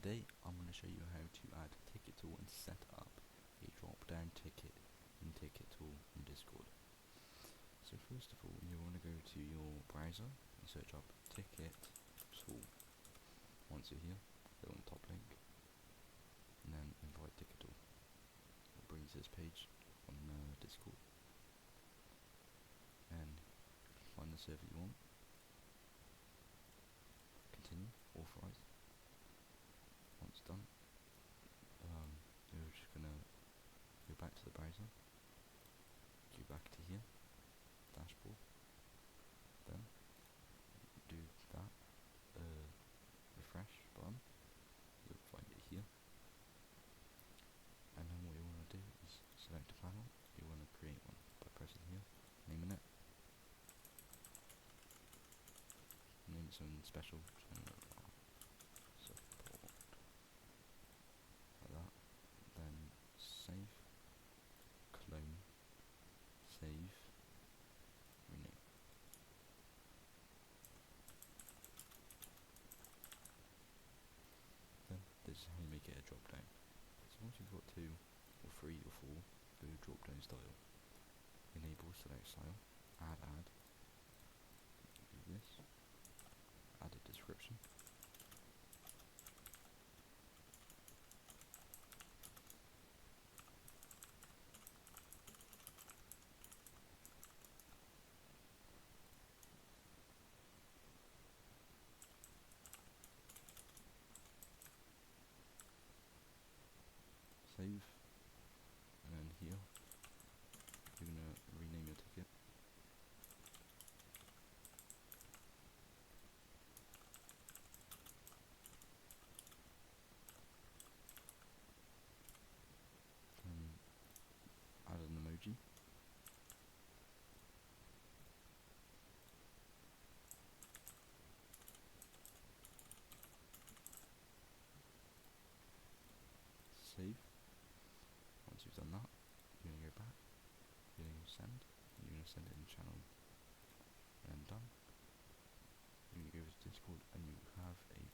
Today I'm going to show you how to add a ticket tool and set up a drop down ticket in ticket tool in Discord. So first of all, you want to go to your browser and search up ticket tool. Once you're here, go on the top link and then invite ticket tool. It brings this page on Discord, and find the server you want, continue, authorize. Once done, you're just gonna go back to the browser, go back to here, dashboard, then do that refresh button, you'll find it here, and then what you want to do is select a panel. You want to create one by pressing here, naming it, name it something special, support, like that, then save, clone, save, rename. Then this is how you make it a drop down. So once you've got 2 or 3 or 4, go to drop down style, enable select style, add, do this, add a description, save, and then here you're going to rename your ticket, and add an emoji, save. Once you've done that, you're going to go back, you're going to send, you're going to send it in channel, and done. You're going to go to Discord and you have a